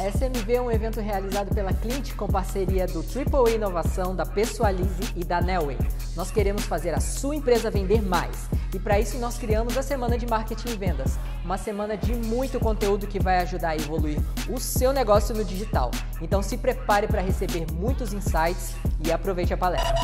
A SMV é um evento realizado pela Clint com parceria do Triple Inovação, da Pessoalize e da Nelway. Nós queremos fazer a sua empresa vender mais. E para isso nós criamos a Semana de Marketing e Vendas. Uma semana de muito conteúdo que vai ajudar a evoluir o seu negócio no digital. Então se prepare para receber muitos insights e aproveite a palestra.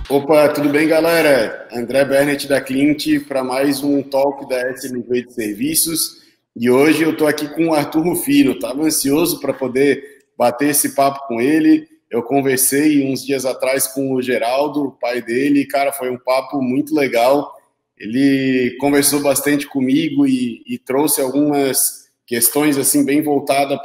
Opa, tudo bem, galera? André Bernett da Clint para mais um talk da SMV de Serviços. E hoje eu estou aqui com o Arthur Rufino. Estava ansioso para poder bater esse papo com ele. Eu conversei uns dias atrás com o Geraldo, o pai dele, e, cara, foi um papo muito legal. Ele conversou bastante comigo e trouxe algumas questões assim bem voltadas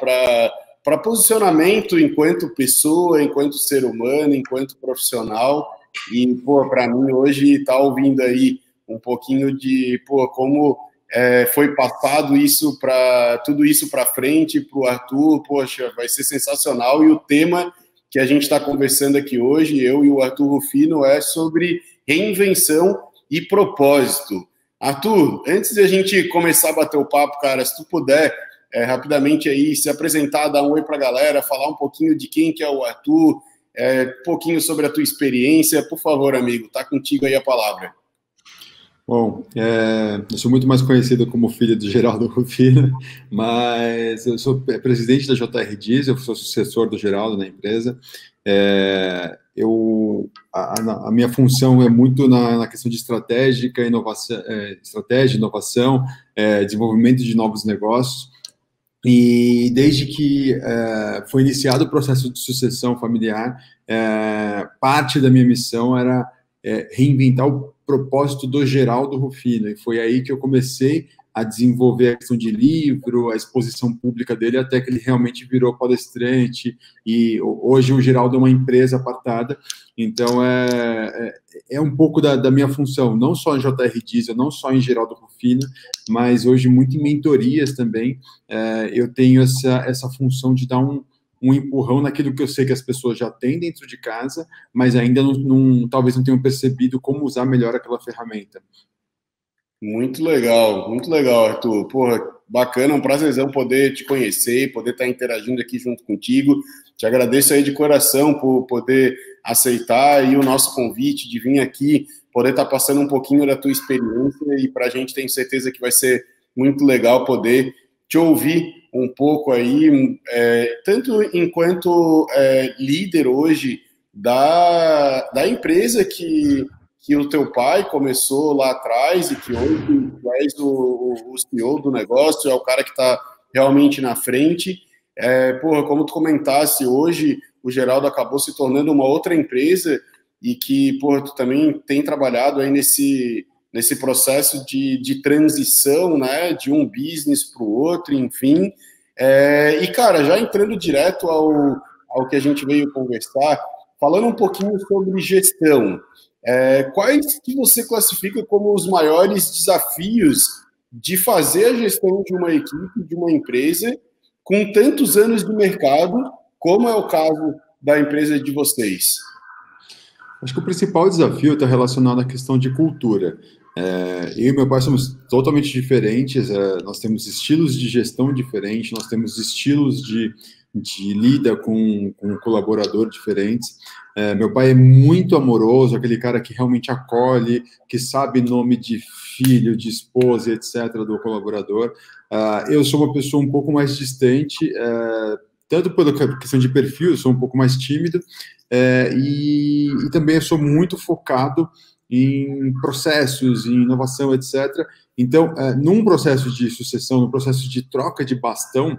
para posicionamento enquanto pessoa, enquanto ser humano, enquanto profissional. E, pô, para mim hoje tá ouvindo aí um pouquinho de, pô, como foi passado isso para tudo isso para frente para o Arthur, poxa, vai ser sensacional. E o tema que a gente está conversando aqui hoje, eu e o Arthur Rufino, é sobre reinvenção e propósito. Arthur, antes de a gente começar a bater o papo, cara, se tu puder rapidamente aí se apresentar, dar um oi para a galera, falar um pouquinho de quem que é o Arthur, um pouquinho sobre a tua experiência, por favor, amigo, tá contigo aí a palavra. Bom, eu sou muito mais conhecido como filho do Geraldo Rufino, mas eu sou presidente da JR Diesel, eu sou sucessor do Geraldo na empresa. A minha função é muito na questão de estratégia, inovação, desenvolvimento de novos negócios. E desde que foi iniciado o processo de sucessão familiar, parte da minha missão era reinventar o propósito do Geraldo Rufino, e foi aí que eu comecei a desenvolver a questão de livro, a exposição pública dele, até que ele realmente virou palestrante, e hoje o Geraldo é uma empresa apartada. Então é um pouco da minha função, não só em JR Diesel, não só em Geraldo Rufino, mas hoje muito em mentorias também. Eu tenho essa função de dar um empurrão naquilo que eu sei que as pessoas já têm dentro de casa, mas ainda talvez não tenham percebido como usar melhor aquela ferramenta. Muito legal, Arthur. Porra, bacana, um prazerzão poder te conhecer, poder estar interagindo aqui junto contigo. Te agradeço aí de coração por poder aceitar aí o nosso convite de vir aqui, poder estar passando um pouquinho da tua experiência, e para a gente tenho certeza que vai ser muito legal poder te ouvir um pouco aí, tanto enquanto líder hoje da empresa que o teu pai começou lá atrás e que hoje tu és o CEO do negócio, é o cara que está realmente na frente. Porra, como tu comentasse, hoje o Geraldo acabou se tornando uma outra empresa e que, porra, tu também tem trabalhado aí nesse processo de transição, né, de um business para o outro, enfim. E, cara, já entrando direto ao que a gente veio conversar, falando um pouquinho sobre gestão, quais que você classifica como os maiores desafios de fazer a gestão de uma equipe, de uma empresa, com tantos anos de mercado, como é o caso da empresa de vocês? Acho que o principal desafio está relacionado à questão de cultura. Eu e meu pai somos totalmente diferentes, nós temos estilos de gestão diferentes, nós temos estilos de lida com o colaborador diferentes. Meu pai é muito amoroso, aquele cara que realmente acolhe, que sabe nome de filho, de esposa, etc., do colaborador. Eu sou uma pessoa um pouco mais distante, tanto pela questão de perfil, eu sou um pouco mais tímido, e também eu sou muito focado em processos, em inovação, etc. Então, num processo de sucessão, num processo de troca de bastão,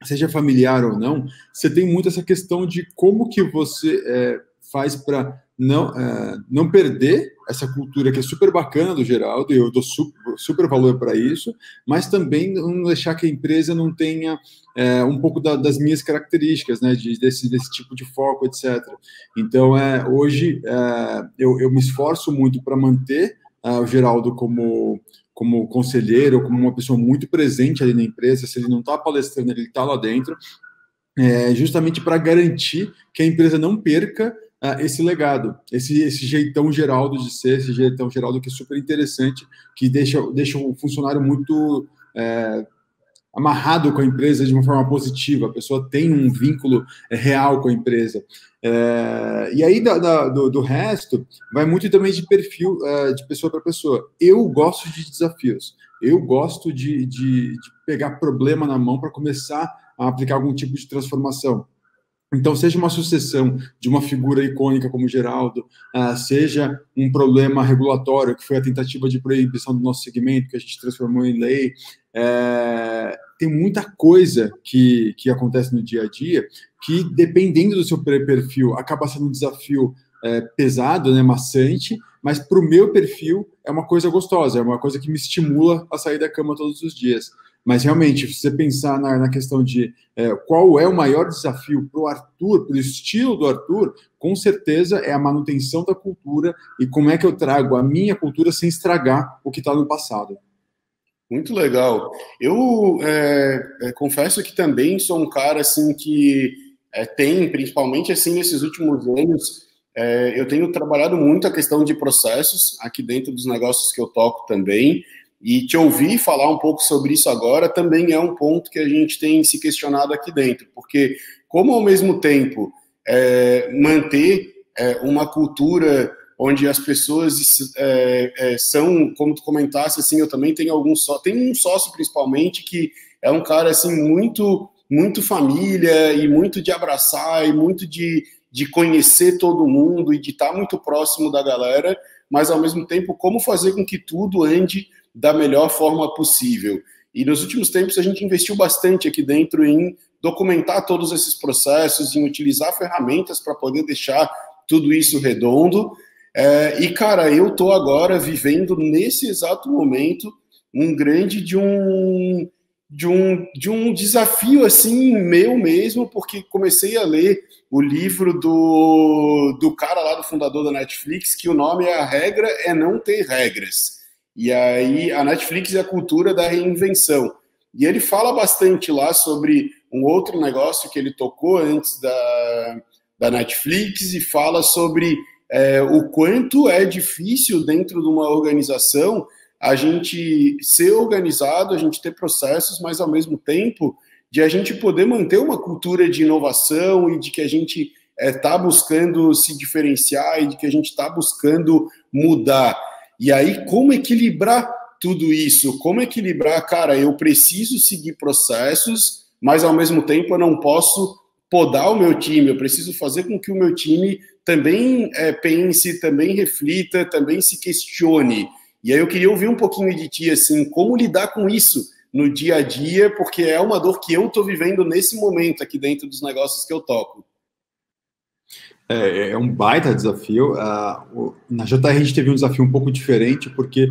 seja familiar ou não, você tem muito essa questão de como que você faz para não perder essa cultura que é super bacana do Geraldo, e eu dou super valor para isso, mas também não deixar que a empresa não tenha um pouco das minhas características, né, desse tipo de foco, etc. Então, hoje, eu me esforço muito para manter o Geraldo como conselheiro, como uma pessoa muito presente ali na empresa. Se ele não está palestrando, ele está lá dentro, justamente para garantir que a empresa não perca esse legado, esse jeitão Geraldo de ser, esse jeitão Geraldo que é super interessante, que deixa o funcionário muito amarrado com a empresa de uma forma positiva, a pessoa tem um vínculo real com a empresa. E aí, do resto, vai muito também de perfil de pessoa para pessoa. Eu gosto de desafios, eu gosto de pegar problema na mão para começar a aplicar algum tipo de transformação. Então, seja uma sucessão de uma figura icônica como Geraldo, seja um problema regulatório, que foi a tentativa de proibição do nosso segmento, que a gente transformou em lei, tem muita coisa que acontece no dia a dia que, dependendo do seu perfil, acaba sendo um desafio pesado, né, maçante, mas para o meu perfil é uma coisa gostosa, é uma coisa que me estimula a sair da cama todos os dias. Mas, realmente, se você pensar na questão de qual é o maior desafio para o Arthur, para o estilo do Arthur, com certeza é a manutenção da cultura e como é que eu trago a minha cultura sem estragar o que está no passado. Muito legal. Eu confesso que também sou um cara assim que tem, principalmente assim nesses últimos anos, eu tenho trabalhado muito a questão de processos aqui dentro dos negócios que eu toco também. E te ouvir falar um pouco sobre isso agora também é um ponto que a gente tem se questionado aqui dentro, porque como ao mesmo tempo manter uma cultura onde as pessoas são, como tu comentasse, assim, eu também tenho tenho um sócio principalmente que é um cara assim muito família e muito de abraçar e muito de conhecer todo mundo e de estar muito próximo da galera, mas ao mesmo tempo como fazer com que tudo ande da melhor forma possível. E nos últimos tempos a gente investiu bastante aqui dentro em documentar todos esses processos, em utilizar ferramentas para poder deixar tudo isso redondo. E, cara, eu estou agora vivendo nesse exato momento um grande de um desafio assim meu mesmo, porque comecei a ler o livro do cara lá, do fundador da Netflix, que o nome é A Regra é Não Ter Regras. E aí, a Netflix é a cultura da reinvenção. E ele fala bastante lá sobre um outro negócio que ele tocou antes da Netflix e fala sobre o quanto é difícil dentro de uma organização a gente ser organizado, a gente ter processos, mas ao mesmo tempo de a gente poder manter uma cultura de inovação e de que a gente está buscando se diferenciar e de que a gente está buscando mudar. E aí, como equilibrar tudo isso? Como equilibrar, cara, eu preciso seguir processos, mas ao mesmo tempo eu não posso podar o meu time, eu preciso fazer com que o meu time também pense, também reflita, também se questione. E aí eu queria ouvir um pouquinho de ti, assim, como lidar com isso no dia a dia, porque é uma dor que eu estou vivendo nesse momento aqui dentro dos negócios que eu toco. É um baita desafio. Na JR a gente teve um desafio um pouco diferente, porque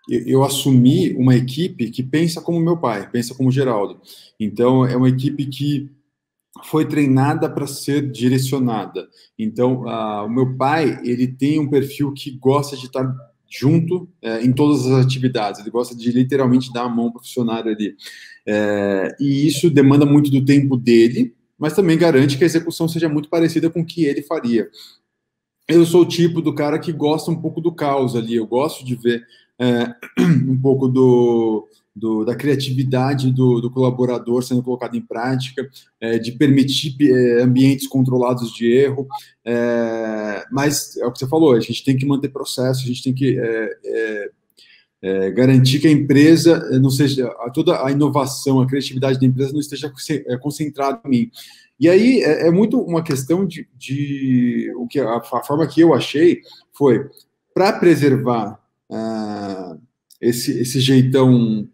eu assumi uma equipe que pensa como meu pai, pensa como Geraldo. Então, é uma equipe que foi treinada para ser direcionada. Então, o meu pai, ele tem um perfil que gosta de estar junto em todas as atividades, ele gosta de literalmente dar a mão para o funcionário ali. E isso demanda muito do tempo dele, mas também garante que a execução seja muito parecida com o que ele faria. Eu sou o tipo do cara que gosta um pouco do caos ali, eu gosto de ver um pouco da criatividade do colaborador sendo colocado em prática, de permitir ambientes controlados de erro, mas é o que você falou, a gente tem que manter processo, a gente tem que garantir que a empresa não seja, toda a inovação, a criatividade da empresa não esteja concentrada em mim. E aí é muito uma questão de o que a forma que eu achei foi para preservar esse jeitão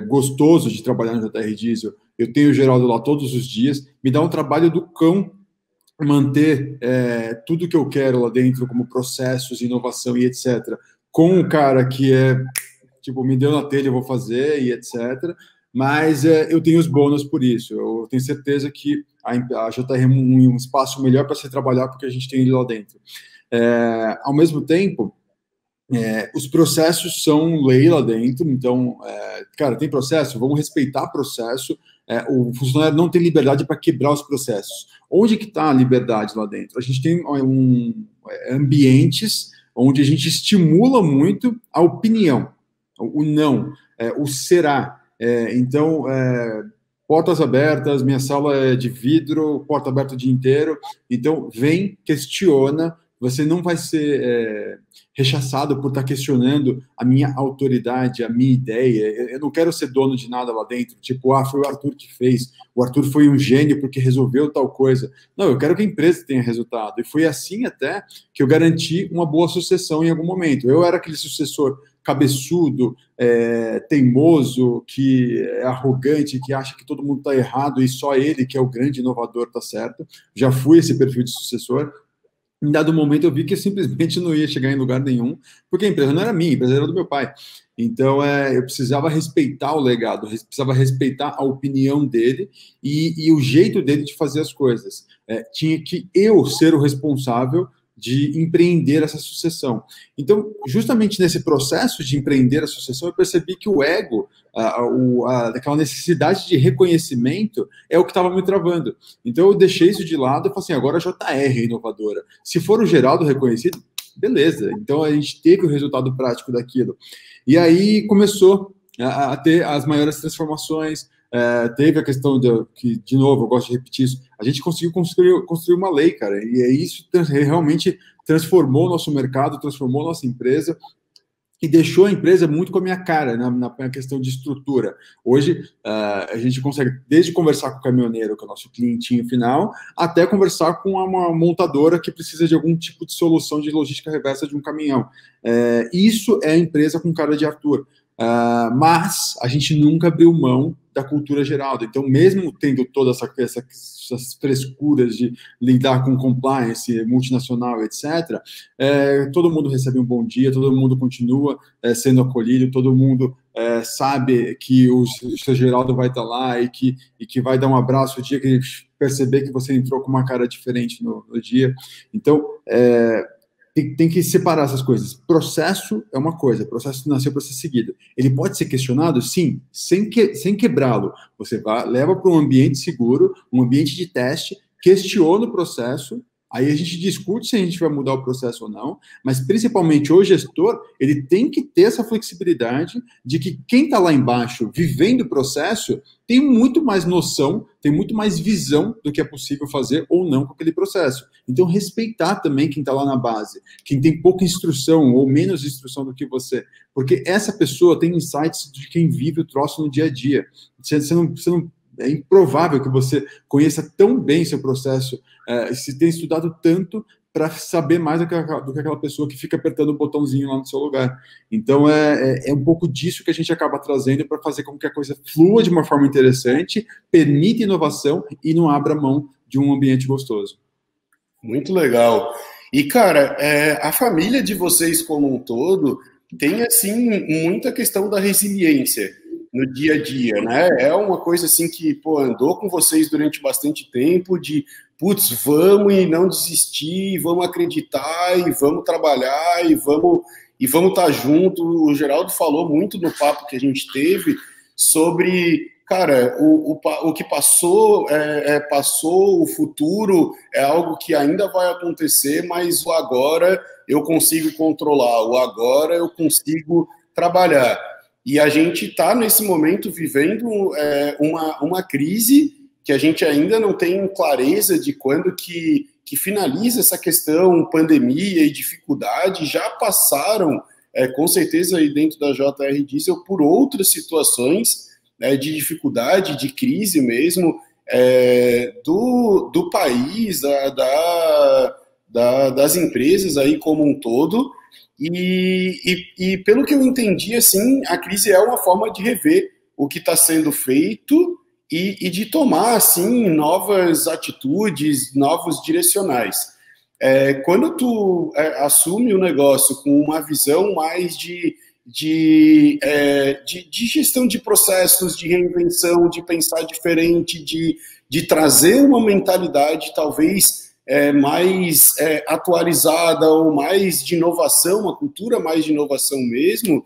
gostoso de trabalhar no JR Diesel. Eu tenho o Geraldo lá todos os dias, me dá um trabalho do cão manter tudo que eu quero lá dentro, como processos, inovação e etc., com o cara que tipo, me deu na telha, eu vou fazer e etc., mas eu tenho os bônus por isso. Eu tenho certeza que a JR é um espaço melhor para se trabalhar porque a gente tem ele lá dentro. Ao mesmo tempo, Os processos são lei lá dentro, então, cara, tem processo, vamos respeitar processo. O funcionário não tem liberdade para quebrar os processos. Onde que está a liberdade lá dentro? A gente tem ambientes onde a gente estimula muito a opinião, o não, o será. Então, portas abertas, minha sala é de vidro, porta aberta o dia inteiro. Então, vem, questiona. Você não vai ser rechaçado por estar questionando a minha autoridade, a minha ideia. Eu não quero ser dono de nada lá dentro. Tipo, foi o Arthur que fez. O Arthur foi um gênio porque resolveu tal coisa. Não, eu quero que a empresa tenha resultado. E foi assim até que eu garanti uma boa sucessão em algum momento. Eu era aquele sucessor cabeçudo, teimoso, que é arrogante, que acha que todo mundo está errado e só ele, que é o grande inovador, está certo. Já fui esse perfil de sucessor. Em dado momento eu vi que eu simplesmente não ia chegar em lugar nenhum, porque a empresa não era minha, a empresa era do meu pai. Então, eu precisava respeitar o legado, precisava respeitar a opinião dele e o jeito dele de fazer as coisas. Tinha que eu ser o responsável de empreender essa sucessão. Então, justamente nesse processo de empreender a sucessão, eu percebi que o ego, aquela necessidade de reconhecimento é o que estava me travando. Então, eu deixei isso de lado e falei assim, agora a JR é inovadora. Se for o Geraldo reconhecido, beleza. Então, a gente teve o resultado prático daquilo. E aí começou a ter as maiores transformações. Teve a questão que, de novo, eu gosto de repetir isso, a gente conseguiu construir uma lei, cara, e isso realmente transformou o nosso mercado, transformou a nossa empresa e deixou a empresa muito com a minha cara na questão de estrutura. Hoje, a gente consegue, desde conversar com o caminhoneiro, que é o nosso clientinho final, até conversar com uma montadora que precisa de algum tipo de solução de logística reversa de um caminhão. Isso é a empresa com cara de Arthur. Mas a gente nunca abriu mão da cultura Geraldo. Então, mesmo tendo todas essas frescuras de lidar com compliance multinacional, etc., todo mundo recebe um bom dia, todo mundo continua sendo acolhido, todo mundo sabe que o seu Geraldo vai estar lá e que vai dar um abraço o dia que ele perceber que você entrou com uma cara diferente no dia. Então, tem que separar essas coisas. Processo é uma coisa, processo nasceu para ser seguido. Ele pode ser questionado? Sim, sem quebrá-lo. Você leva para um ambiente seguro, um ambiente de teste, questiona o processo, aí a gente discute se a gente vai mudar o processo ou não, mas principalmente o gestor, ele tem que ter essa flexibilidade de que quem está lá embaixo, vivendo o processo, tem muito mais noção, tem muito mais visão do que é possível fazer ou não com aquele processo. Então, respeitar também quem está lá na base, quem tem pouca instrução ou menos instrução do que você, porque essa pessoa tem insights de quem vive o troço no dia a dia. É improvável que você conheça tão bem seu processo, se tenha estudado tanto para saber mais do que aquela pessoa que fica apertando o botãozinho lá no seu lugar. Então, é um pouco disso que a gente acaba trazendo para fazer com que a coisa flua de uma forma interessante, permita inovação e não abra mão de um ambiente gostoso. Muito legal. E, cara, a família de vocês como um todo tem, assim, muita questão da resiliência no dia a dia, né? É uma coisa, assim, que, andou com vocês durante bastante tempo, de, putz, vamos e não desistir, vamos acreditar, e vamos trabalhar, e vamos estar junto. O Geraldo falou muito no papo que a gente teve sobre... Cara, o que passou, passou, o futuro é algo que ainda vai acontecer, mas o agora eu consigo controlar, o agora eu consigo trabalhar. E a gente está, nesse momento, vivendo uma crise que a gente ainda não tem clareza de quando que finaliza essa questão, pandemia e dificuldade, já passaram, com certeza, aí dentro da JR Diesel, por outras situações, de dificuldade, de crise mesmo, do país, das empresas aí como um todo, e pelo que eu entendi, assim, a crise é uma forma de rever o que está sendo feito e de tomar, assim, novas atitudes, novos direcionais. Quando tu assume o negócio com uma visão mais de gestão de processos, de reinvenção, de pensar diferente, de trazer uma mentalidade talvez mais atualizada ou mais de inovação, uma cultura mais de inovação mesmo,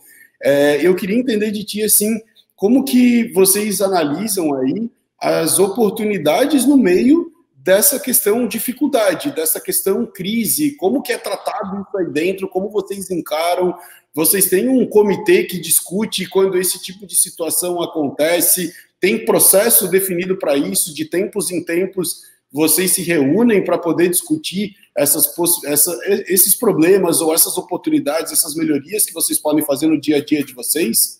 eu queria entender de ti, assim, como que vocês analisam aí as oportunidades no meio dessa questão dificuldade, dessa questão crise, como que é tratado isso aí dentro, como vocês encaram, vocês têm um comitê que discute quando esse tipo de situação acontece, tem processo definido para isso, de tempos em tempos vocês se reúnem para poder discutir esses problemas ou essas oportunidades, essas melhorias que vocês podem fazer no dia a dia de vocês?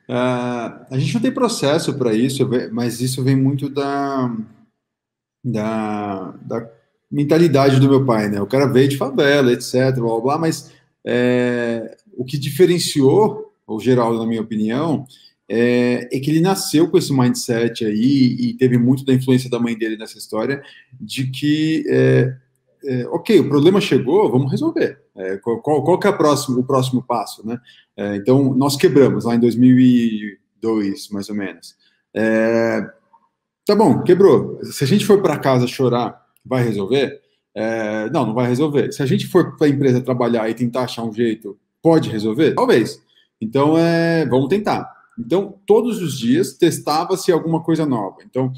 A gente não tem processo para isso, mas isso vem muito da mentalidade do meu pai, né? O cara veio de favela, etc, blá, blá, blá, mas o que diferenciou o Geraldo, na minha opinião, é que ele nasceu com esse mindset aí e teve muito da influência da mãe dele nessa história, de que, ok, o problema chegou, vamos resolver. Qual que é o próximo passo, né? Então, nós quebramos lá em 2002, mais ou menos. Tá bom, quebrou. Se a gente for para casa chorar, vai resolver? Não vai resolver. Se a gente for para a empresa trabalhar e tentar achar um jeito, pode resolver? Talvez. Então, vamos tentar. Então, todos os dias, testava-se alguma coisa nova. Então,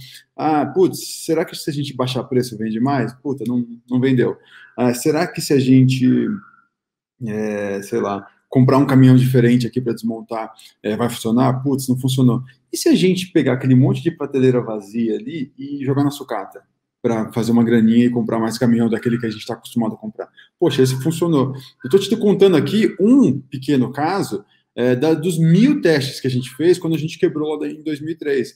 será que se a gente baixar preço, vende mais? Puta, não vendeu. Será que se a gente, sei lá, comprar um caminhão diferente aqui para desmontar, vai funcionar? Putz, não funcionou. E se a gente pegar aquele monte de prateleira vazia ali e jogar na sucata? Para fazer uma graninha e comprar mais caminhão daquele que a gente está acostumado a comprar. Poxa, esse funcionou. Eu estou te contando aqui um pequeno caso dos 1000 testes que a gente fez quando a gente quebrou lá em 2003.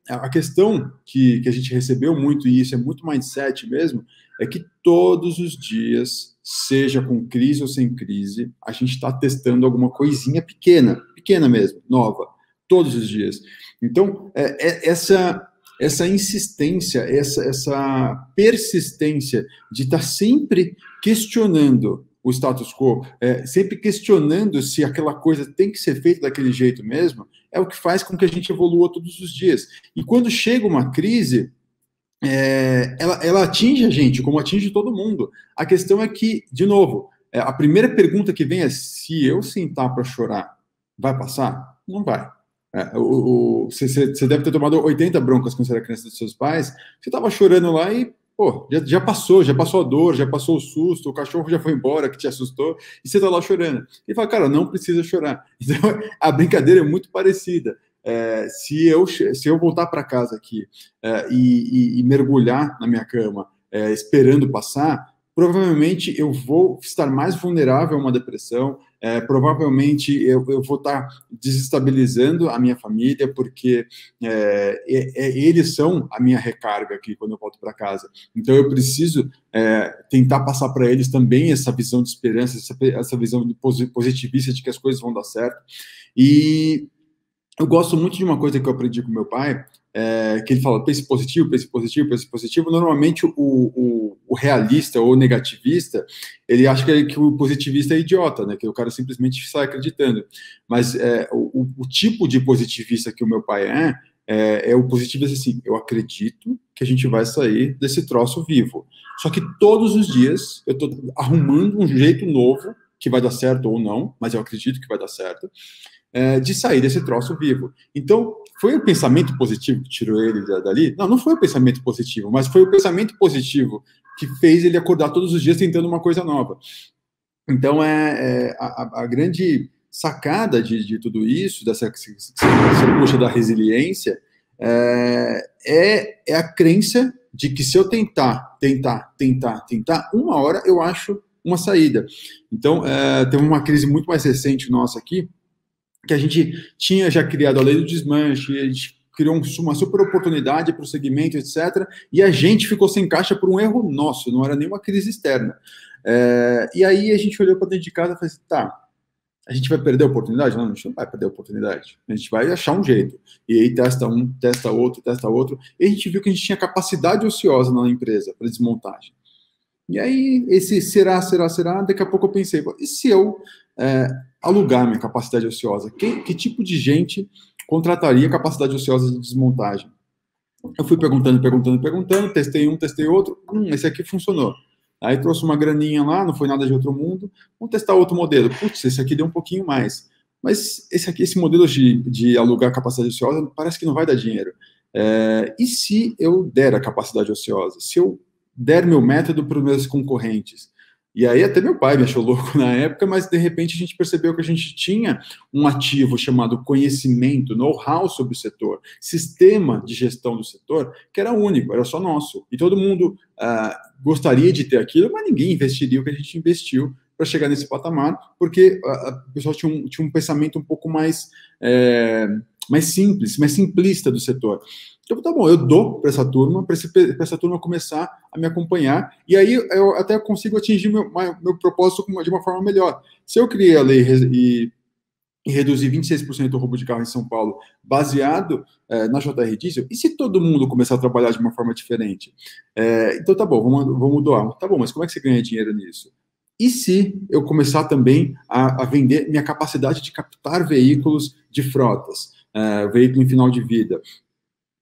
A questão que a gente recebeu muito, e isso é muito mindset mesmo, é que todos os dias, seja com crise ou sem crise, a gente está testando alguma coisinha pequena mesmo, nova, todos os dias. Então, essa insistência, essa persistência de estar sempre questionando o status quo, sempre questionando se aquela coisa tem que ser feita daquele jeito mesmo, é o que faz com que a gente evolua todos os dias. E quando chega uma crise, ela atinge a gente, como atinge todo mundo. A questão é que, de novo, a primeira pergunta que vem é: se eu sentar para chorar, vai passar? Não vai. Você deve ter tomado 80 broncas quando você era criança dos seus pais. Você estava chorando lá e, pô, já passou a dor, já passou o susto, o cachorro já foi embora que te assustou, e você está lá chorando. E fala, cara, não precisa chorar. Então, a brincadeira é muito parecida. Se eu voltar para casa aqui e mergulhar na minha cama, esperando passar, provavelmente eu vou estar mais vulnerável a uma depressão, provavelmente eu vou estar desestabilizando a minha família, porque eles são a minha recarga aqui quando eu volto para casa. Então eu preciso tentar passar para eles também essa visão de esperança, essa visão positivista de que as coisas vão dar certo. E eu gosto muito de uma coisa que eu aprendi com meu pai, que ele fala: pense positivo, pense positivo, pense positivo. Normalmente o realista ou negativista, ele acha que o positivista é idiota, né? Que o cara simplesmente sai acreditando. Mas o tipo de positivista que o meu pai é o positivista assim: eu acredito que a gente vai sair desse troço vivo. Só que todos os dias eu estou arrumando um jeito novo, que vai dar certo ou não, mas eu acredito que vai dar certo, de sair desse troço vivo. Então, foi o pensamento positivo que tirou ele dali? Não foi o pensamento positivo, mas foi o pensamento positivo que fez ele acordar todos os dias tentando uma coisa nova. Então, a grande sacada de tudo isso, dessa puxa da resiliência, é a crença de que se eu tentar, uma hora eu acho uma saída. Então, teve uma crise muito mais recente nossa aqui, que a gente tinha já criado a lei do desmanche, a gente criou uma super oportunidade para o segmento, etc., e a gente ficou sem caixa por um erro nosso, não era nenhuma crise externa. E aí a gente olhou para dentro de casa e falou assim: tá, a gente vai perder a oportunidade? Não, a gente não vai perder a oportunidade, a gente vai achar um jeito. E aí testa um, testa outro, e a gente viu que a gente tinha capacidade ociosa na empresa para desmontagem. E aí, esse será, daqui a pouco eu pensei: e se eu alugar minha capacidade ociosa? Que tipo de gente contrataria capacidade ociosa de desmontagem? Eu fui perguntando, testei um, testei outro, esse aqui funcionou. Aí trouxe uma graninha lá, não foi nada de outro mundo, vamos testar outro modelo. Putz, esse aqui deu um pouquinho mais. Mas esse modelo de alugar capacidade ociosa parece que não vai dar dinheiro. E se eu der a capacidade ociosa? Se eu der meu método para os meus concorrentes? E aí até meu pai me achou louco na época, mas de repente a gente percebeu que a gente tinha um ativo chamado conhecimento, know-how sobre o setor, sistema de gestão do setor, que era único, era só nosso. E todo mundo gostaria de ter aquilo, mas ninguém investiria o que a gente investiu para chegar nesse patamar, porque o pessoal tinha um pensamento um pouco mais simples, mais simplista do setor. Então, tá bom, eu dou para essa turma começar a me acompanhar, e aí eu até consigo atingir meu propósito de uma forma melhor. Se eu criei a lei e reduzir 26% do roubo de carro em São Paulo, baseado na JR Diesel, e se todo mundo começar a trabalhar de uma forma diferente? Então, tá bom, vamos doar. Tá bom, mas como é que você ganha dinheiro nisso? E se eu começar também a vender minha capacidade de captar veículos de frotas, veículo em final de vida?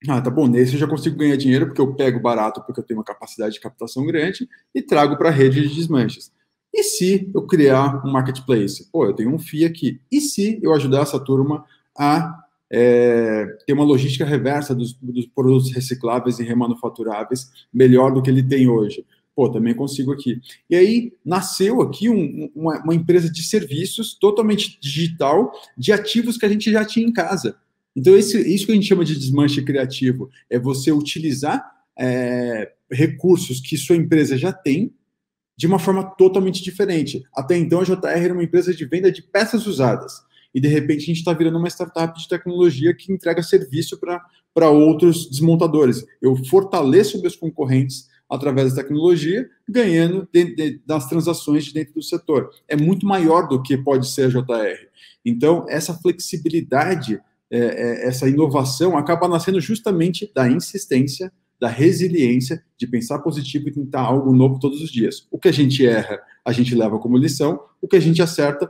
Tá bom, nesse eu já consigo ganhar dinheiro porque eu pego barato, porque eu tenho uma capacidade de captação grande e trago para a rede de desmanches. E se eu criar um marketplace? Pô, eu tenho um FII aqui. E se eu ajudar essa turma a ter uma logística reversa dos produtos recicláveis e remanufaturáveis melhor do que ele tem hoje? Pô, também consigo aqui. E aí nasceu aqui uma empresa de serviços totalmente digital de ativos que a gente já tinha em casa. Então, isso que a gente chama de desmanche criativo, é você utilizar recursos que sua empresa já tem de uma forma totalmente diferente. Até então, a JR era uma empresa de venda de peças usadas. E, de repente, a gente está virando uma startup de tecnologia que entrega serviço para outros desmontadores. Eu fortaleço meus concorrentes através da tecnologia, ganhando das transações de dentro do setor. É muito maior do que pode ser a JR. Então, essa flexibilidade, essa inovação acaba nascendo justamente da insistência, da resiliência, de pensar positivo e tentar algo novo todos os dias. O que a gente erra, a gente leva como lição, o que a gente acerta,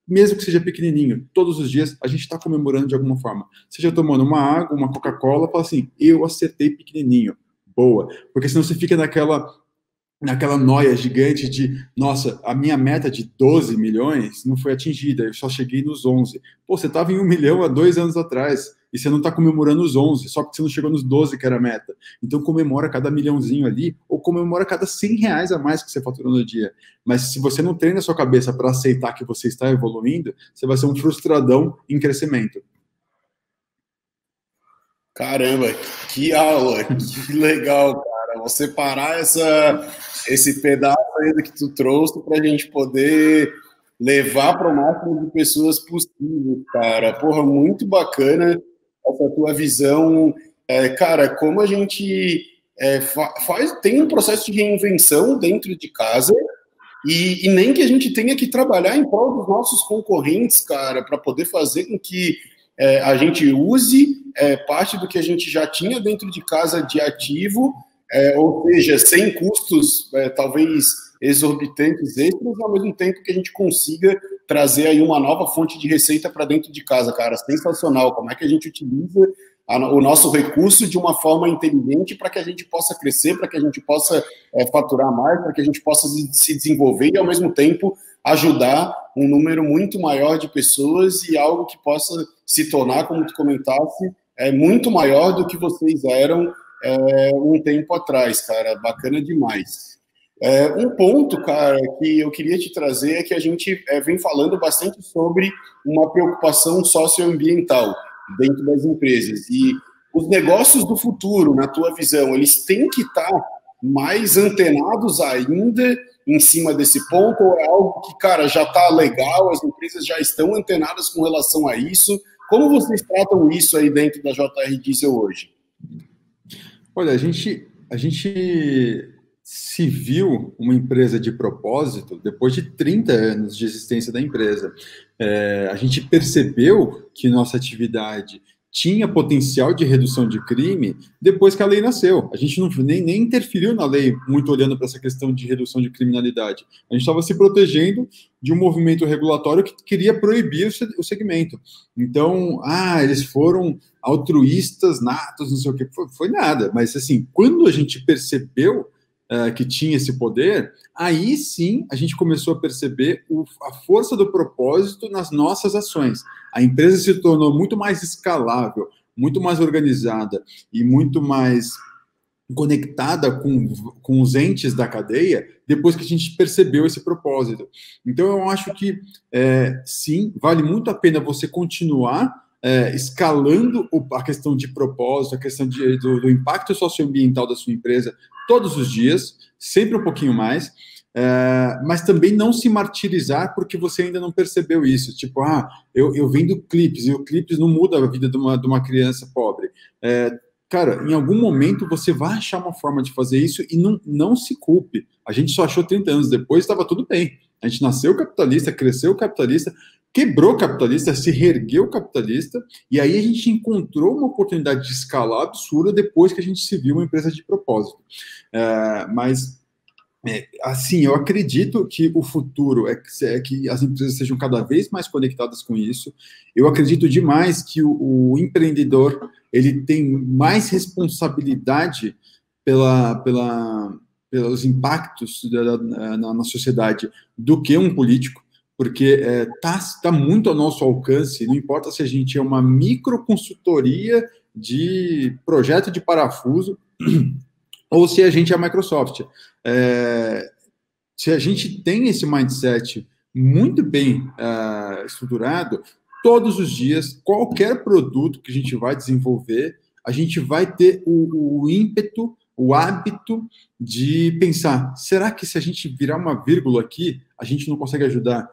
mesmo que seja pequenininho, todos os dias a gente está comemorando de alguma forma. Seja tomando uma água, uma Coca-Cola, fala assim, eu acertei pequenininho, boa. Porque senão você fica naquela noia gigante de, nossa, a minha meta de 12 milhões não foi atingida, eu só cheguei nos 11. Pô, você estava em 1 milhão há 2 anos atrás, e você não está comemorando os 11, só porque você não chegou nos 12, que era a meta. Então comemora cada milhãozinho ali, ou comemora cada R$100 a mais que você faturou no dia. Mas se você não treina a sua cabeça para aceitar que você está evoluindo, você vai ser um frustradão em crescimento. Caramba, que aula, que legal, cara. Você parar esse pedaço aí do que tu trouxe para a gente poder levar para o máximo de pessoas possível, cara. Porra, muito bacana essa tua visão. Cara, como a gente tem um processo de reinvenção dentro de casa e nem que a gente tenha que trabalhar em prol dos nossos concorrentes, cara, para poder fazer com que a gente use parte do que a gente já tinha dentro de casa de ativo, ou seja, sem custos talvez exorbitantes extras, ao mesmo tempo que a gente consiga trazer aí uma nova fonte de receita para dentro de casa, cara. Sensacional. Como é que a gente utiliza o nosso recurso de uma forma inteligente para que a gente possa crescer, para que a gente possa faturar mais, para que a gente possa se desenvolver e, ao mesmo tempo, ajudar um número muito maior de pessoas e algo que possa se tornar, como tu comentasse, muito maior do que vocês eram um tempo atrás, cara. Bacana demais. Um ponto, cara, que eu queria te trazer é que a gente vem falando bastante sobre uma preocupação socioambiental dentro das empresas. E os negócios do futuro, na tua visão, eles têm que estar mais antenados ainda em cima desse ponto, ou é algo que, cara, já está legal, as empresas já estão antenadas com relação a isso? Como vocês tratam isso aí dentro da JR Diesel hoje? Olha, a gente se viu uma empresa de propósito depois de 30 anos de existência da empresa. A gente percebeu que nossa atividade tinha potencial de redução de crime depois que a lei nasceu. A gente nem interferiu na lei muito olhando para essa questão de redução de criminalidade. A gente estava se protegendo de um movimento regulatório que queria proibir o segmento. Então, eles foram altruístas, natos, não sei o que, foi nada. Mas, assim, quando a gente percebeu que tinha esse poder, aí sim a gente começou a perceber a força do propósito nas nossas ações. A empresa se tornou muito mais escalável, muito mais organizada e muito mais conectada com os entes da cadeia depois que a gente percebeu esse propósito. Então, eu acho que, sim, vale muito a pena você continuar escalando a questão de propósito, a questão do impacto socioambiental da sua empresa todos os dias, sempre um pouquinho mais, mas também não se martirizar porque você ainda não percebeu isso. Tipo, eu vendo clipes, e o clipes não muda a vida de uma criança pobre. Cara, em algum momento você vai achar uma forma de fazer isso e não se culpe. A gente só achou 30 anos depois, estava tudo bem. A gente nasceu capitalista, cresceu capitalista, quebrou capitalista, se reergueu capitalista, e aí a gente encontrou uma oportunidade de escalar absurda depois que a gente se viu uma empresa de propósito. Assim, eu acredito que o futuro é que as empresas sejam cada vez mais conectadas com isso. Eu acredito demais que o empreendedor ele tem mais responsabilidade pelos impactos na sociedade do que um político, porque tá muito ao nosso alcance, não importa se a gente é uma microconsultoria de projeto de parafuso ou se a gente é a Microsoft. Se a gente tem esse mindset muito bem estruturado, todos os dias, qualquer produto que a gente vai desenvolver, a gente vai ter o ímpeto, o hábito de pensar, será que se a gente virar uma vírgula aqui, a gente não consegue ajudar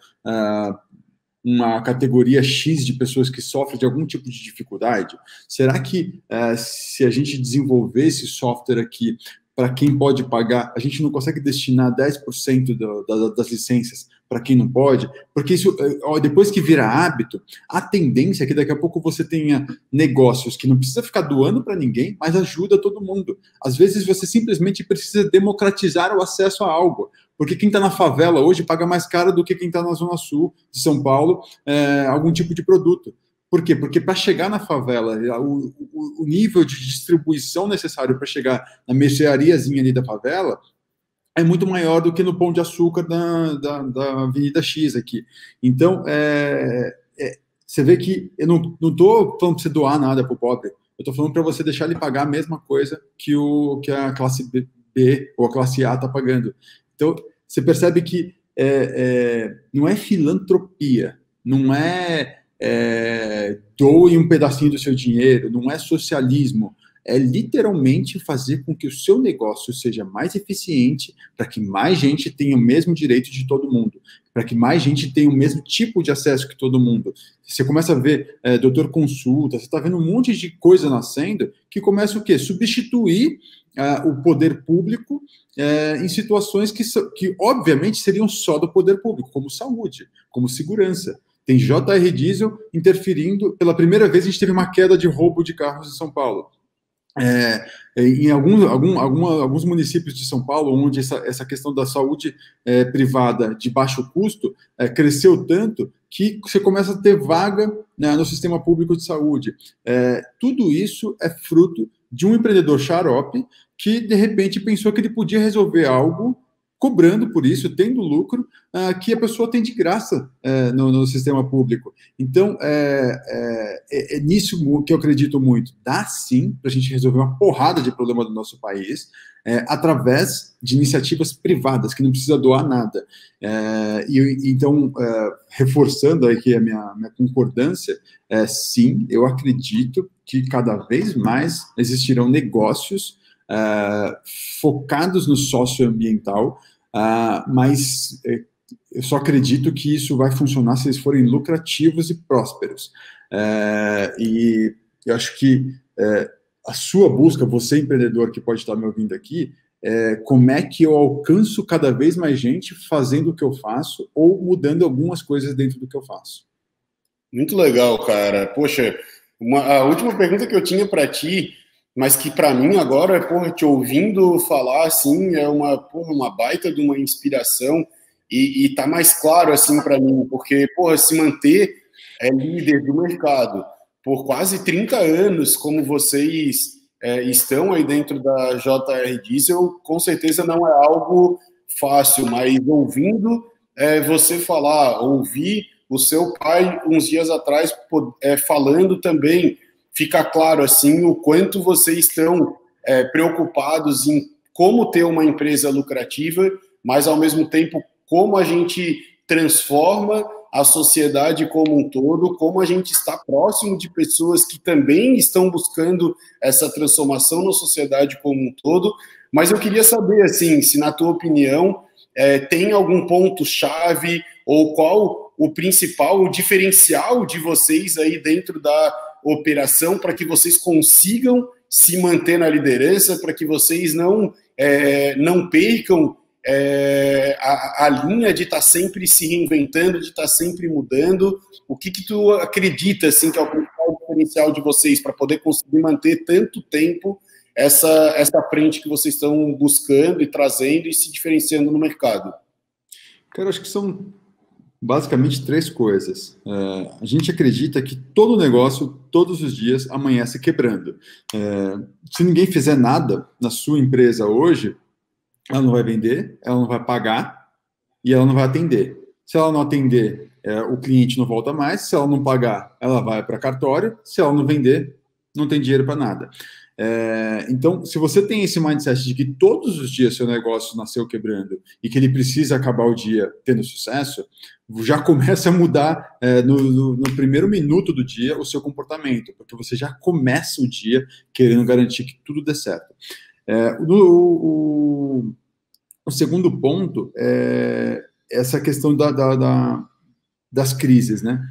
uma categoria X de pessoas que sofrem de algum tipo de dificuldade? Será que se a gente desenvolver esse software aqui para quem pode pagar, a gente não consegue destinar 10% das licenças para quem não pode? Porque isso, depois que vira hábito, a tendência é que daqui a pouco você tenha negócios que não precisa ficar doando para ninguém, mas ajuda todo mundo. Às vezes você simplesmente precisa democratizar o acesso a algo, porque quem está na favela hoje paga mais caro do que quem está na Zona Sul de São Paulo, algum tipo de produto. Por quê? Porque para chegar na favela, o nível de distribuição necessário para chegar na merceariazinha ali da favela é muito maior do que no Pão de Açúcar da Avenida X aqui. Então, você vê que eu não estou falando para você doar nada para o pobre, eu estou falando para você deixar ele pagar a mesma coisa que a classe B ou a classe A está pagando. Então, você percebe que não é filantropia, não doe um pedacinho do seu dinheiro, não é socialismo, é literalmente fazer com que o seu negócio seja mais eficiente para que mais gente tenha o mesmo direito de todo mundo, para que mais gente tenha o mesmo tipo de acesso que todo mundo. Você começa a ver doutor consulta, você está vendo um monte de coisa nascendo que começa o quê? Substituir o poder público em situações que obviamente seriam só do poder público, como saúde, como segurança. Tem J.R. Diesel interferindo. Pela primeira vez, a gente teve uma queda de roubo de carros em São Paulo. Em alguns municípios de São Paulo, onde essa questão da saúde privada de baixo custo cresceu tanto que você começa a ter vaga no sistema público de saúde. Tudo isso é fruto de um empreendedor xarope que, de repente, pensou que ele podia resolver algo cobrando por isso, tendo lucro, que a pessoa tem de graça no sistema público. Então, é nisso que eu acredito muito. Dá, sim, para a gente resolver uma porrada de problema do nosso país, através de iniciativas privadas, que não precisa doar nada. Então, reforçando aqui a minha concordância, sim, eu acredito que cada vez mais existirão negócios focados no socioambiental, mas eu só acredito que isso vai funcionar se eles forem lucrativos e prósperos. E eu acho que a sua busca, você empreendedor que pode estar me ouvindo aqui, como é que eu alcanço cada vez mais gente fazendo o que eu faço ou mudando algumas coisas dentro do que eu faço. Muito legal, cara. Poxa, A última pergunta que eu tinha para ti, mas que para mim agora, porra, te ouvindo falar assim, é uma baita de uma inspiração e tá mais claro assim para mim, porque, porra, se manter líder do mercado por quase 30 anos, como vocês estão aí dentro da JR Diesel, com certeza não é algo fácil, mas ouvindo você falar, ouvir o seu pai uns dias atrás falando também, fica claro assim o quanto vocês estão preocupados em como ter uma empresa lucrativa, mas ao mesmo tempo como a gente transforma a sociedade como um todo, como a gente está próximo de pessoas que também estão buscando essa transformação na sociedade como um todo. Mas eu queria saber, assim, se na tua opinião tem algum ponto-chave ou qual o principal, o diferencial de vocês aí dentro da operação para que vocês consigam se manter na liderança, para que vocês não percam a linha de estar sempre se reinventando, de estar sempre mudando. O que tu acredita assim, que é o principal diferencial de vocês para poder conseguir manter tanto tempo essa frente que vocês estão buscando e trazendo e se diferenciando no mercado? Cara, acho que são basicamente 3 coisas. A gente acredita que todo negócio, todos os dias, amanhece quebrando. Se ninguém fizer nada na sua empresa hoje, ela não vai vender, ela não vai pagar e ela não vai atender. Se ela não atender, o cliente não volta mais. Se ela não pagar, ela vai para cartório. Se ela não vender, não tem dinheiro para nada. Então, se você tem esse mindset de que todos os dias seu negócio nasceu quebrando e que ele precisa acabar o dia tendo sucesso, já começa a mudar no primeiro minuto do dia o seu comportamento, porque você já começa o dia querendo garantir que tudo dê certo. O segundo ponto é essa questão das crises, né?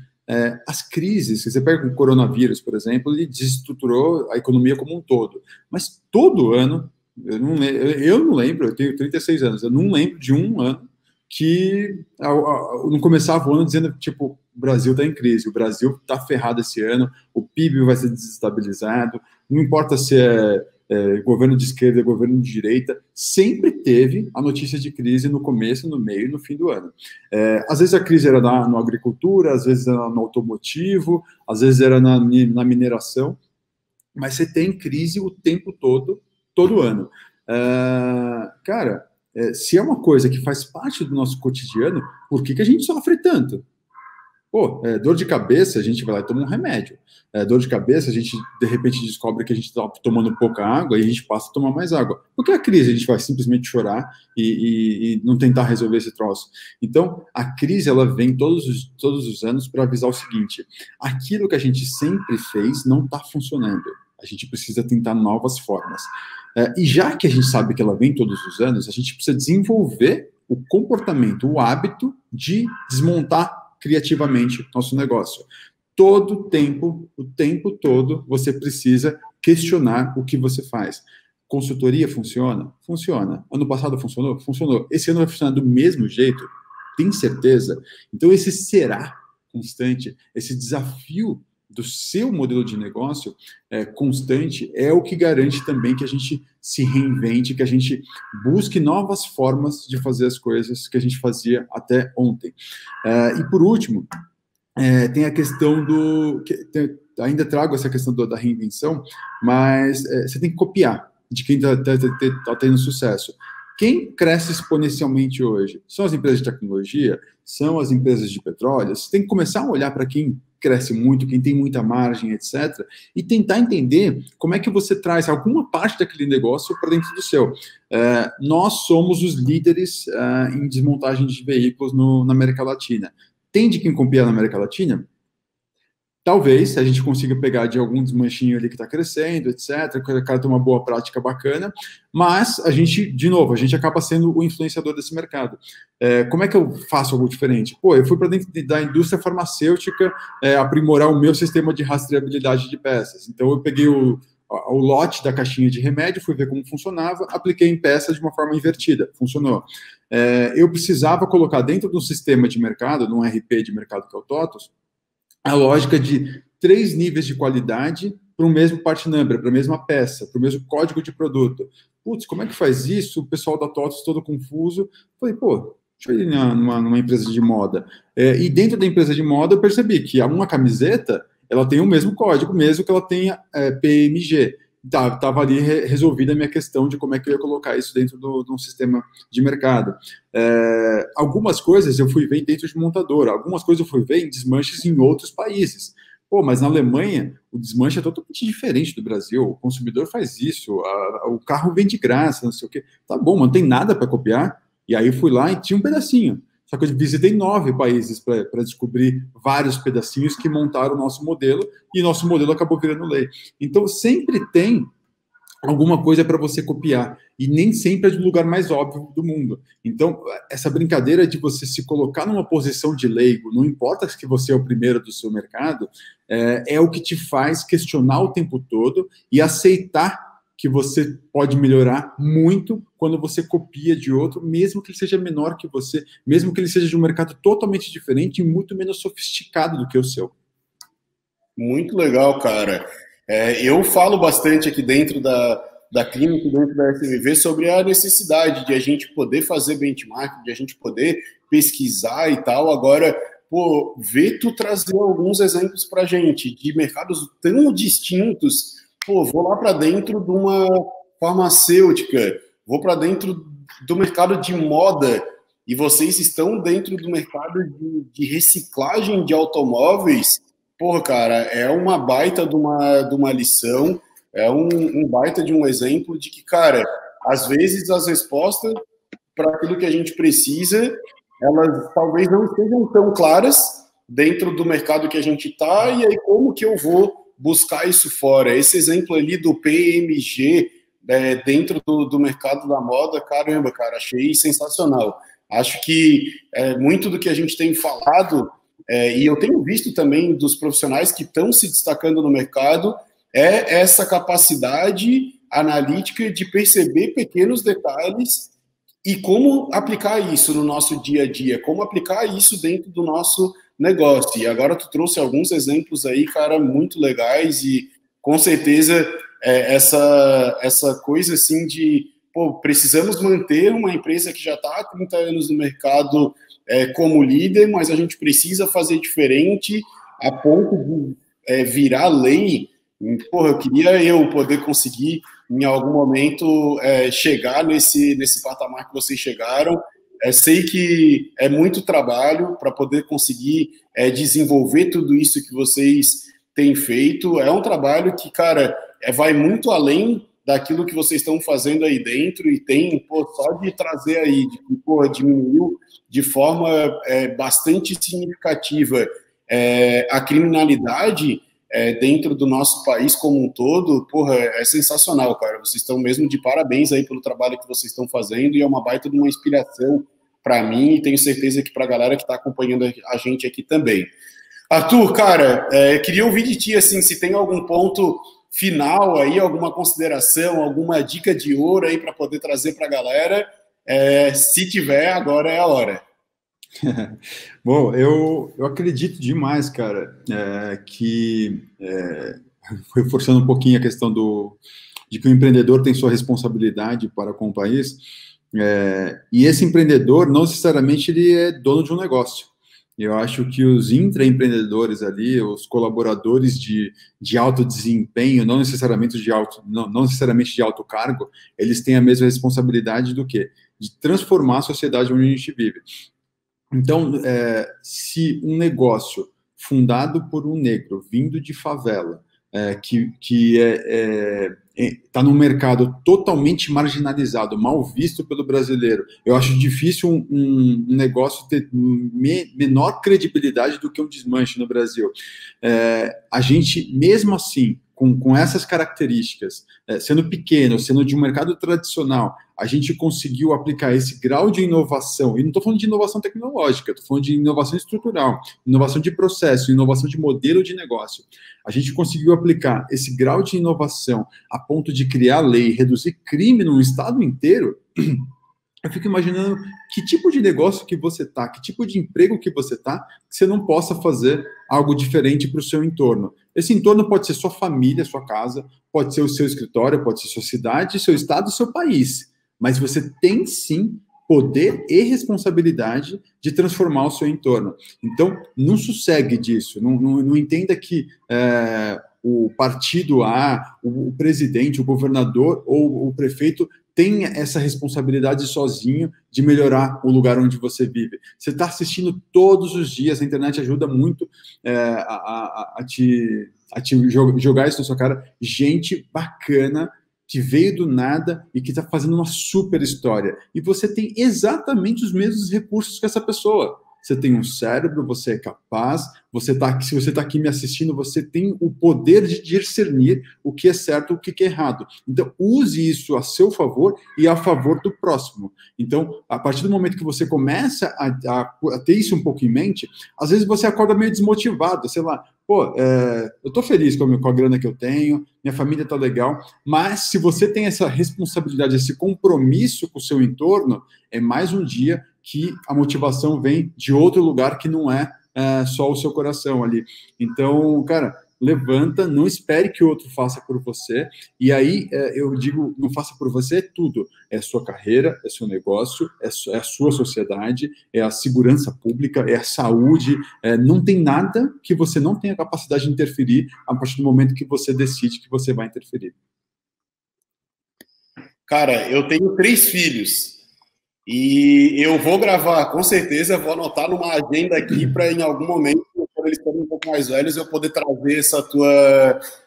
As crises, se você pega o coronavírus, por exemplo, ele desestruturou a economia como um todo. Mas todo ano, eu não lembro, eu tenho 36 anos, eu não lembro de um ano que não começava o ano dizendo, tipo, o Brasil está em crise, o Brasil está ferrado esse ano, o PIB vai ser desestabilizado, não importa se governo de esquerda, governo de direita, sempre teve a notícia de crise no começo, no meio e no fim do ano. Às vezes a crise era na agricultura, às vezes era no automotivo, às vezes era na mineração, mas você tem crise o tempo todo ano. Cara, se é uma coisa que faz parte do nosso cotidiano, por que a gente sofre tanto? Pô, dor de cabeça, a gente vai lá e toma um remédio. Dor de cabeça, a gente, de repente, descobre que a gente está tomando pouca água e a gente passa a tomar mais água. Porque a crise, a gente vai simplesmente chorar e não tentar resolver esse troço. Então, a crise, ela vem todos os anos para avisar o seguinte: aquilo que a gente sempre fez não está funcionando. A gente precisa tentar novas formas. E já que a gente sabe que ela vem todos os anos, a gente precisa desenvolver o comportamento, o hábito de desmontar criativamente nosso negócio. Todo o tempo todo, você precisa questionar o que você faz. Consultoria funciona? Funciona. Ano passado funcionou? Funcionou. Esse ano vai funcionar do mesmo jeito? Tem certeza? Então, esse será constante, esse desafio do seu modelo de negócio constante é o que garante também que a gente se reinvente, que a gente busque novas formas de fazer as coisas que a gente fazia até ontem. E por último, tem a questão ainda trago essa questão da reinvenção, mas você tem que copiar de quem está tendo sucesso. Quem cresce exponencialmente hoje? São as empresas de tecnologia? São as empresas de petróleo? Você tem que começar a olhar para quem cresce muito, quem tem muita margem, etc., e tentar entender como é que você traz alguma parte daquele negócio para dentro do seu. Nós somos os líderes em desmontagem de veículos na América Latina. Tem de quem copiar na América Latina? Talvez, a gente consiga pegar de algum desmanchinho ali que está crescendo, etc., o cara tem uma boa prática bacana, mas a gente acaba sendo o influenciador desse mercado. Como é que eu faço algo diferente? Pô, eu fui para dentro da indústria farmacêutica aprimorar o meu sistema de rastreabilidade de peças. Então, eu peguei o lote da caixinha de remédio, fui ver como funcionava, apliquei em peças de uma forma invertida, funcionou. Eu precisava colocar dentro de um sistema de mercado, num RP de mercado que é o TOTOS, a lógica de 3 níveis de qualidade para o mesmo part number, para a mesma peça, para o mesmo código de produto. Putz, como é que faz isso? O pessoal da TOTVS todo confuso. Falei, pô, deixa eu ir numa empresa de moda. E dentro da empresa de moda eu percebi que uma camiseta, ela tem o mesmo código, mesmo que ela tenha PMG. Estava ali resolvida a minha questão de como é que eu ia colocar isso dentro de um sistema de mercado. Algumas coisas eu fui ver dentro de montadora, algumas coisas eu fui ver em desmanches em outros países. Pô, mas na Alemanha, o desmanche é totalmente diferente do Brasil. O consumidor faz isso, o carro vem de graça, não sei o quê. Tá bom, não tem nada para copiar. E aí fui lá e tinha um pedacinho. Só que eu visitei 9 países para descobrir vários pedacinhos que montaram o nosso modelo, e nosso modelo acabou virando lei. Então, sempre tem alguma coisa para você copiar, e nem sempre é do lugar mais óbvio do mundo. Então, essa brincadeira de você se colocar numa posição de leigo, não importa que você é o primeiro do seu mercado, é o que te faz questionar o tempo todo e aceitar que você pode melhorar muito quando você copia de outro, mesmo que ele seja menor que você, mesmo que ele seja de um mercado totalmente diferente e muito menos sofisticado do que o seu. Muito legal, cara. Eu falo bastante aqui dentro da clínica, dentro da SMV, sobre a necessidade de a gente poder fazer benchmark, de a gente poder pesquisar e tal. Agora, pô, ver tu trazer alguns exemplos pra gente de mercados tão distintos. Pô, vou lá para dentro de uma farmacêutica, vou para dentro do mercado de moda, e vocês estão dentro do mercado de reciclagem de automóveis. Porra, cara, é uma baita de uma lição, é um baita de um exemplo de que, cara, às vezes as respostas para aquilo que a gente precisa, elas talvez não estejam tão claras dentro do mercado que a gente está, e aí como que eu vou buscar isso fora? Esse exemplo ali do PMG dentro do mercado da moda, caramba, cara, achei sensacional. Acho que muito do que a gente tem falado, e eu tenho visto também dos profissionais que estão se destacando no mercado, é essa capacidade analítica de perceber pequenos detalhes e como aplicar isso no nosso dia a dia, como aplicar isso dentro do nosso negócio. E agora tu trouxe alguns exemplos aí, cara, muito legais, e com certeza essa coisa assim de, pô, precisamos manter uma empresa que já está há 30 anos no mercado como líder, mas a gente precisa fazer diferente a ponto de virar lei. Porra, eu queria poder conseguir em algum momento chegar nesse patamar que vocês chegaram. Sei que é muito trabalho para poder conseguir desenvolver tudo isso que vocês têm feito. É um trabalho que, cara, vai muito além daquilo que vocês estão fazendo aí dentro, e tem, só de trazer aí, diminuiu de forma bastante significativa a criminalidade dentro do nosso país como um todo. Porra, é sensacional, cara. Vocês estão mesmo de parabéns aí pelo trabalho que vocês estão fazendo, e é uma baita de uma inspiração para mim, e tenho certeza que para a galera que está acompanhando a gente aqui também. Arthur, cara, queria ouvir de ti, assim, se tem algum ponto final aí, alguma consideração, alguma dica de ouro aí para poder trazer para a galera. Se tiver, agora é a hora. Bom, eu acredito demais, cara, reforçando um pouquinho a questão de que o empreendedor tem sua responsabilidade para com o país, e esse empreendedor, não necessariamente ele é dono de um negócio. Eu acho que os intraempreendedores ali, os colaboradores de alto desempenho, não necessariamente de alto cargo, eles têm a mesma responsabilidade do quê? De transformar a sociedade onde a gente vive. Então, se um negócio fundado por um negro, vindo de favela, que está num mercado totalmente marginalizado, mal visto pelo brasileiro, eu acho difícil um negócio ter menor credibilidade do que um desmanche no Brasil. A gente, mesmo assim, com essas características, sendo pequeno, sendo de um mercado tradicional, a gente conseguiu aplicar esse grau de inovação, e não estou falando de inovação tecnológica, estou falando de inovação estrutural, inovação de processo, inovação de modelo de negócio. A gente conseguiu aplicar esse grau de inovação a ponto de criar lei, reduzir crime no estado inteiro. eu fico imaginando que tipo de negócio que você tá, que tipo de emprego que você tá, que você não possa fazer algo diferente para o seu entorno. Esse entorno pode ser sua família, sua casa, pode ser o seu escritório, pode ser sua cidade, seu estado, seu país. Mas você tem sim poder e responsabilidade de transformar o seu entorno. Então, não sossegue disso, não entenda que o partido A, o presidente, o governador ou o prefeito tem essa responsabilidade sozinho de melhorar o lugar onde você vive. Você está assistindo todos os dias, a internet ajuda muito a te jogar isso na sua cara. Gente bacana que veio do nada e que está fazendo uma super história. E você tem exatamente os mesmos recursos que essa pessoa. Você tem um cérebro, você é capaz, se você está aqui me assistindo, você tem o poder de discernir o que é certo e o que é errado. Então, use isso a seu favor e a favor do próximo. Então, a partir do momento que você começa a ter isso um pouco em mente, às vezes você acorda meio desmotivado, sei lá, pô, eu tô feliz com a grana que eu tenho, minha família tá legal, mas se você tem essa responsabilidade, esse compromisso com o seu entorno, é mais um dia que a motivação vem de outro lugar que não é só o seu coração ali. Então, cara, levanta, não espere que o outro faça por você, e aí eu digo, não faça por você tudo, é a sua carreira, é seu negócio, é a sua sociedade, é a segurança pública, é a saúde, não tem nada que você não tenha capacidade de interferir a partir do momento que você decide que você vai interferir. Cara, eu tenho 3 filhos, e eu vou gravar, com certeza, vou anotar numa agenda aqui para em algum momento, quando eles forem um pouco mais velhos, eu poder trazer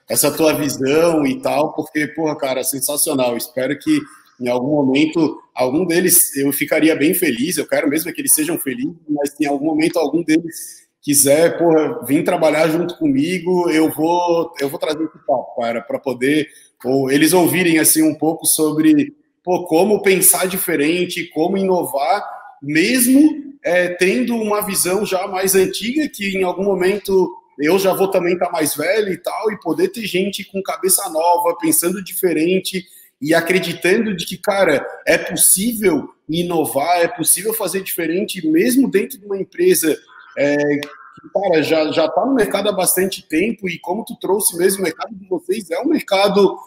essa tua visão e tal, porque, porra, cara, sensacional. Espero que em algum momento, algum deles, eu ficaria bem feliz, eu quero mesmo que eles sejam felizes, mas se em algum momento algum deles quiser, porra, vir trabalhar junto comigo, eu vou trazer esse papo, cara, para poder, ou eles ouvirem, assim, um pouco sobre como pensar diferente, como inovar, mesmo tendo uma visão já mais antiga, que em algum momento eu já vou também estar mais velho e tal, e poder ter gente com cabeça nova, pensando diferente e acreditando de que, cara, é possível inovar, é possível fazer diferente, mesmo dentro de uma empresa que, cara, já está no mercado há bastante tempo, e como tu trouxe mesmo, o mercado de vocês é um mercado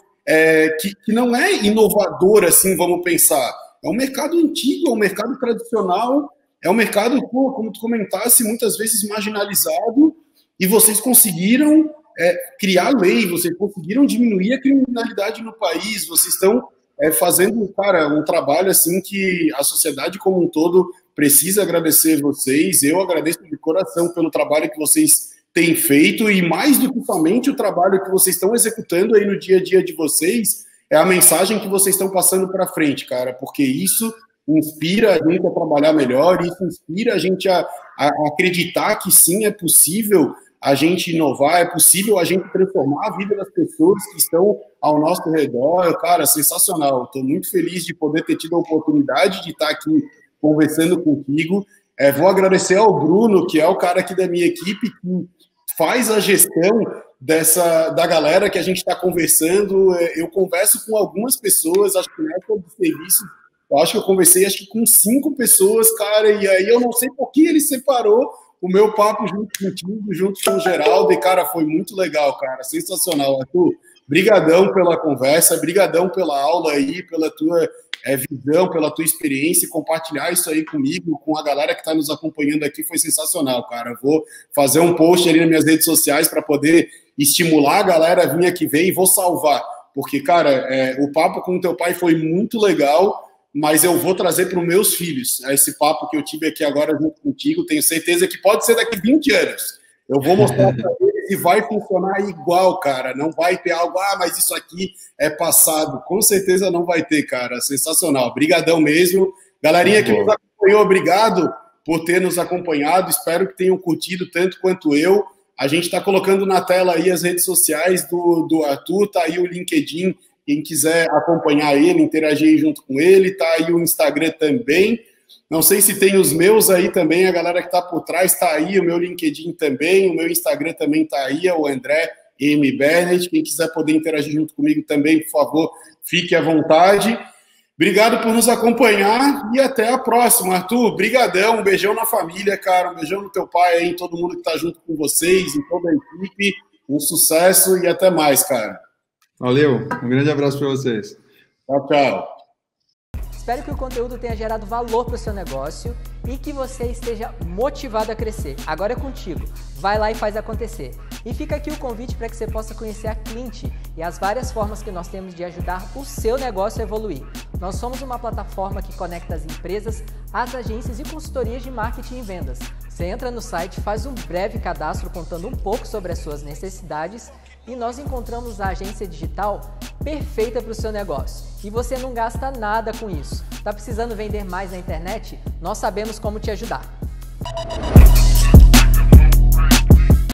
que não é inovador, assim, vamos pensar. É um mercado antigo, é um mercado tradicional, é um mercado, como tu comentasse, muitas vezes marginalizado, e vocês conseguiram criar lei, vocês conseguiram diminuir a criminalidade no país, vocês estão fazendo, cara, um trabalho assim que a sociedade como um todo precisa agradecer vocês. Eu agradeço de coração pelo trabalho que vocês têm feito, e mais do que somente o trabalho que vocês estão executando aí no dia a dia de vocês, é a mensagem que vocês estão passando para frente, cara, porque isso inspira a gente a trabalhar melhor, isso inspira a gente a acreditar que sim, é possível a gente inovar, é possível a gente transformar a vida das pessoas que estão ao nosso redor. Cara, sensacional. Estou muito feliz de poder ter tido a oportunidade de estar aqui conversando contigo. Vou agradecer ao Bruno, que é o cara aqui da minha equipe, que faz a gestão da galera que a gente está conversando. Eu converso com algumas pessoas, acho que na época do serviço, eu acho que eu conversei com 5 pessoas, cara, e aí eu não sei por que ele separou o meu papo junto contigo, junto com o Geraldo, e, cara, foi muito legal, cara, sensacional. Arthur, brigadão pela conversa, brigadão pela aula aí, pela tua visão, pela tua experiência, e compartilhar isso aí comigo, com a galera que está nos acompanhando aqui, foi sensacional, cara. Eu vou fazer um post ali nas minhas redes sociais para poder estimular a galera a vir aqui ver, e vou salvar, porque, cara, o papo com o teu pai foi muito legal, mas eu vou trazer para os meus filhos esse papo que eu tive aqui agora junto contigo. Tenho certeza que pode ser daqui 20 anos. Eu vou mostrar para eles e vai funcionar igual, cara. Não vai ter algo, mas isso aqui é passado. Com certeza não vai ter, cara. Sensacional. Obrigadão mesmo. Galerinha que nos acompanhou, obrigado por ter nos acompanhado. Espero que tenham curtido tanto quanto eu. A gente está colocando na tela aí as redes sociais do Arthur, tá aí o LinkedIn. Quem quiser acompanhar ele, interagir junto com ele, tá aí o Instagram também. Não sei se tem os meus aí também, a galera que tá por trás tá aí, o meu LinkedIn também, o meu Instagram também tá aí, é o André M. Bennett. Quem quiser poder interagir junto comigo também, por favor, fique à vontade. Obrigado por nos acompanhar e até a próxima. Arthur, brigadão, um beijão na família, cara, um beijão no teu pai aí, em todo mundo que tá junto com vocês, em toda a equipe, um sucesso e até mais, cara. Valeu, um grande abraço para vocês. Tchau, tchau. Espero que o conteúdo tenha gerado valor para o seu negócio e que você esteja motivado a crescer. Agora é contigo. Vai lá e faz acontecer. E fica aqui o convite para que você possa conhecer a Clint e as várias formas que nós temos de ajudar o seu negócio a evoluir. Nós somos uma plataforma que conecta as empresas, as agências e consultorias de marketing e vendas. Você entra no site, faz um breve cadastro contando um pouco sobre as suas necessidades e nós encontramos a agência digital perfeita para o seu negócio. E você não gasta nada com isso. Está precisando vender mais na internet? Nós sabemos como te ajudar.